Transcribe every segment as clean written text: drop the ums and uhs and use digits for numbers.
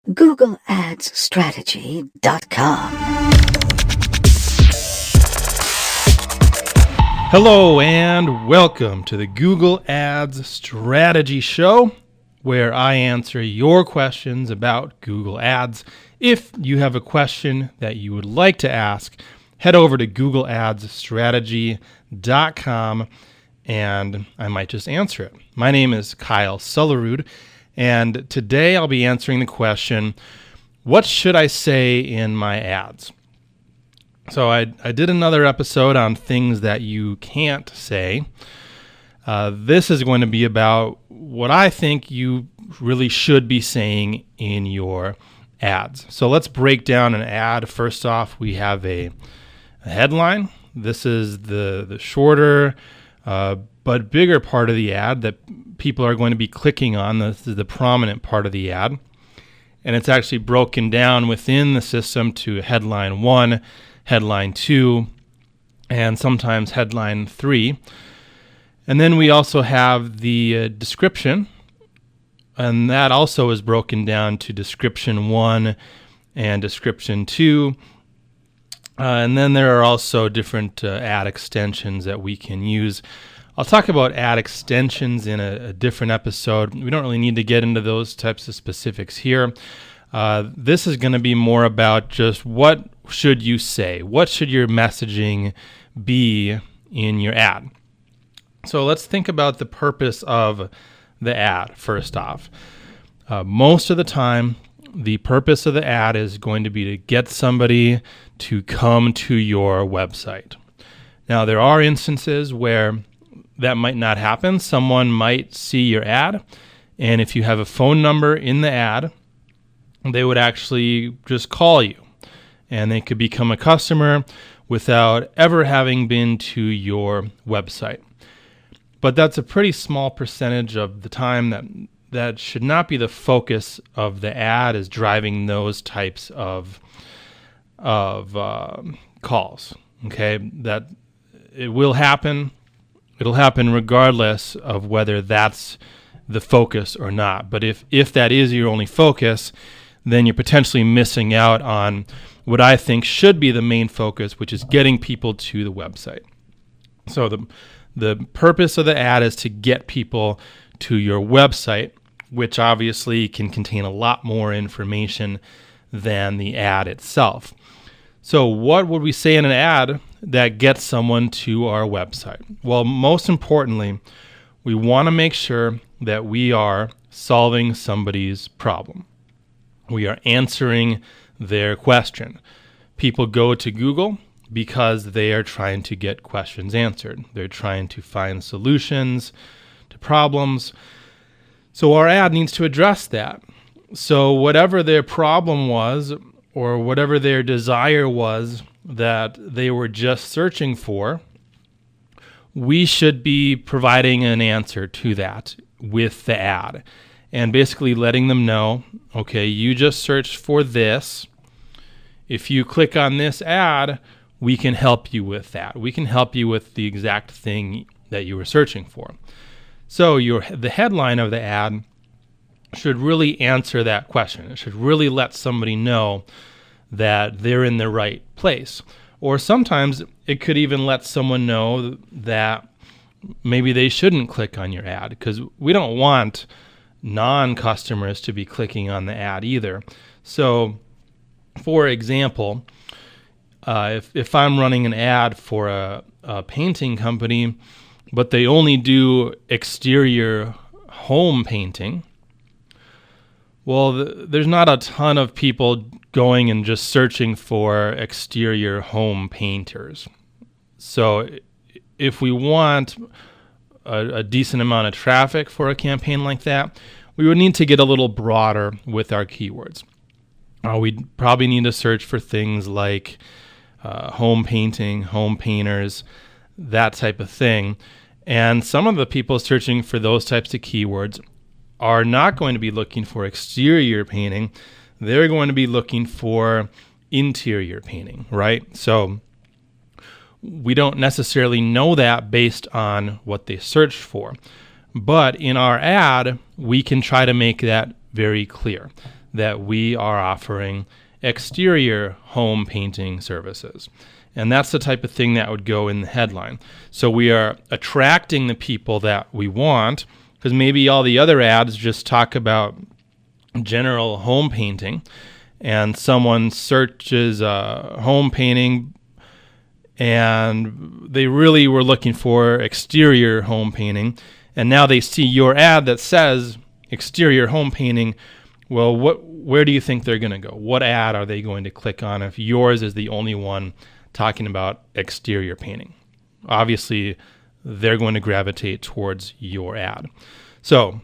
GoogleAdsStrategy.com. Hello and welcome to the Google Ads Strategy Show, where I answer your questions about Google Ads. If you have a question that you would like to ask, head over to GoogleAdsStrategy.com and I might just answer it. My name is Kyle Sullerud, and today I'll be answering the question, what should I say in my ads? So I did another episode on things that you can't say. This is going to be about what I think you really should be saying in your ads. So let's break down an ad. First off, we have a headline. This is the shorter but bigger part of the ad that people are going to be clicking on. This is the prominent part of the ad. And it's actually broken down within the system to headline 1, headline 2, and sometimes headline 3. And then we also have the description, and that also is broken down to description 1 and description 2. And then there are also different ad extensions that we can use. I'll talk about ad extensions in a different episode. We don't really need to get into those types of specifics here. This is going to be more about just what should you say? What should your messaging be in your ad? So let's think about the purpose of the ad first off. Most of the time, the purpose of the ad is going to be to get somebody to come to your website. Now, there are instances where that might not happen. Someone might see your ad, and if you have a phone number in the ad, they would actually just call you, and they could become a customer without ever having been to your website. But that's a pretty small percentage of the time that should not be the focus of the ad, is driving those types of calls. Okay, that it will happen. It'll happen regardless of whether that's the focus or not. But if that is your only focus, then you're potentially missing out on what I think should be the main focus, which is getting people to the website. So the purpose of the ad is to get people to your website, which obviously can contain a lot more information than the ad itself. So what would we say in an ad that gets someone to our website? Well, most importantly, we want to make sure that we are solving somebody's problem. We are answering their question. People go to Google because they are trying to get questions answered. They're trying to find solutions to problems. So our ad needs to address that. So whatever their problem was, or whatever their desire was that they were just searching for, we should be providing an answer to that with the ad. And basically letting them know, okay, you just searched for this. If you click on this ad, we can help you with that. We can help you with the exact thing that you were searching for. So the headline of the ad should really answer that question. It should really let somebody know that they're in the right place. Or sometimes it could even let someone know that maybe they shouldn't click on your ad, because we don't want non-customers to be clicking on the ad either. So, for example, if I'm running an ad for a painting company, but they only do exterior home painting, well, there's not a ton of people going and just searching for exterior home painters. So if we want a decent amount of traffic for a campaign like that, we would need to get a little broader with our keywords. We'd probably need to search for things like home painting, home painters, that type of thing. And some of the people searching for those types of keywords are not going to be looking for exterior painting. They're going to be looking for interior painting, right? So we don't necessarily know that based on what they searched for. But in our ad, we can try to make that very clear that we are offering exterior home painting services. And that's the type of thing that would go in the headline. So we are attracting the people that we want, because maybe all the other ads just talk about general home painting, and someone searches home painting and they really were looking for exterior home painting, and now they see your ad that says exterior home painting. Well, where do you think they're going to go? What ad are they going to click on if yours is the only one talking about exterior painting? Obviously, they're going to gravitate towards your ad. So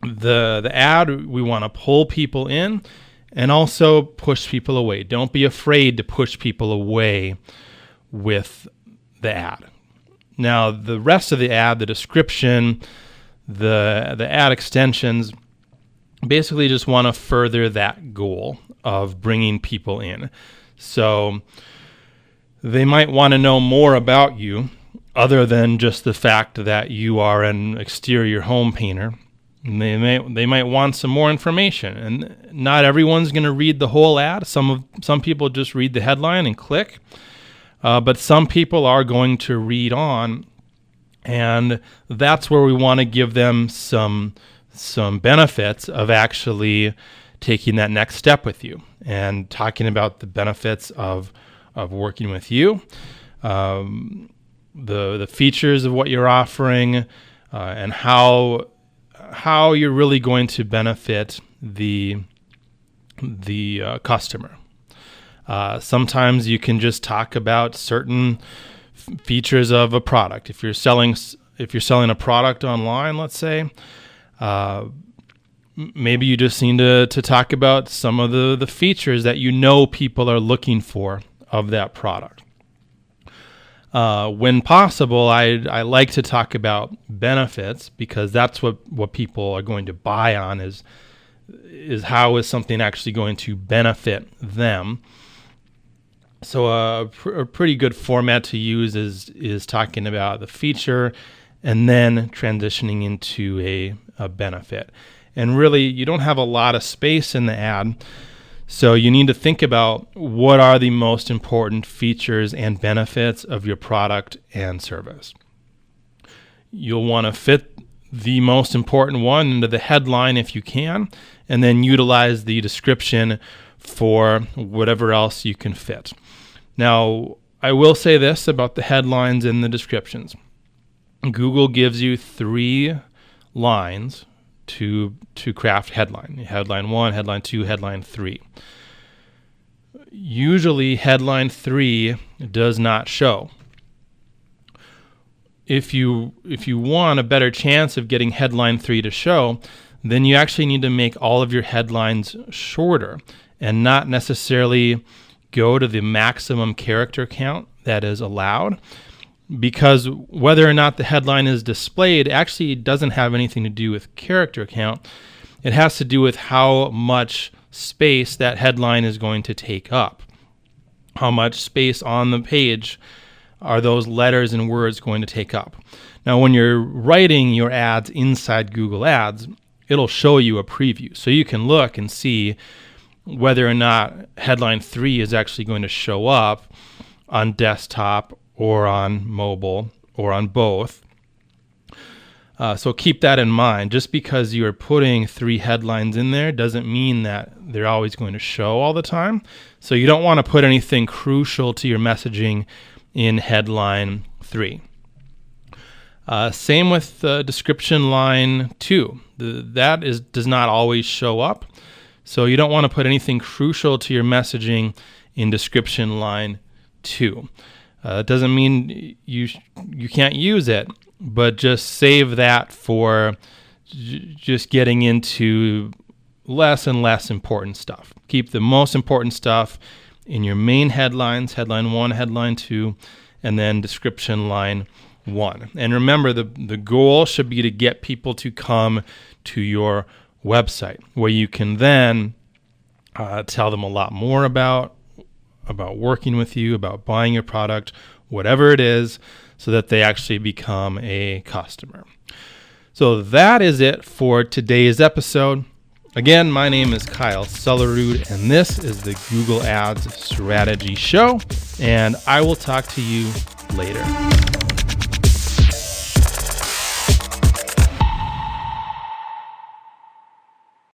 the ad, we want to pull people in and also push people away. Don't be afraid to push people away with the ad. Now, the rest of the ad, the description, the ad extensions, basically just want to further that goal of bringing people in. So they might want to know more about you other than just the fact that you are an exterior home painter. And they might want some more information, and not everyone's going to read the whole ad. Some people just read the headline and click, but some people are going to read on, and that's where we want to give them some benefits of actually taking that next step with you and talking about the benefits of working with you, the features of what you're offering, and how you're really going to benefit the customer. Sometimes you can just talk about certain features of a product. If you're selling a product online, let's say, maybe you just need to talk about some of the features that people are looking for of that product. When possible, I like to talk about benefits, because that's what people are going to buy on is how is something actually going to benefit them. So a pretty good format to use is talking about the feature and then transitioning into a benefit. And really, you don't have a lot of space in the ad, so you need to think about what are the most important features and benefits of your product and service. You'll want to fit the most important one into the headline if you can, and then utilize the description for whatever else you can fit. Now, I will say this about the headlines and the descriptions. Google gives you 3 lines to craft headline. Headline 1, headline 2, headline 3. Usually headline 3 does not show. If you want a better chance of getting headline 3 to show, then you actually need to make all of your headlines shorter and not necessarily go to the maximum character count that is allowed, because whether or not the headline is displayed actually doesn't have anything to do with character count. It has to do with how much space that headline is going to take up. How much space on the page are those letters and words going to take up? Now, when you're writing your ads inside Google Ads, it'll show you a preview. So you can look and see whether or not headline 3 is actually going to show up on desktop or on mobile or on both. So keep that in mind. Just because you're putting 3 headlines in there doesn't mean that they're always going to show all the time. So you don't want to put anything crucial to your messaging in headline 3. Same with description line 2. Does not always show up. So you don't want to put anything crucial to your messaging in description line 2. It doesn't mean you can't use it, but just save that for just getting into less and less important stuff. Keep the most important stuff in your main headlines, headline 1, headline 2, and then description line 1. And remember, the goal should be to get people to come to your website, where you can then tell them a lot more about working with you, about buying your product, whatever it is, so that they actually become a customer. So that is it for today's episode. Again, my name is Kyle Sellerud, and this is the Google Ads Strategy Show, and I will talk to you later.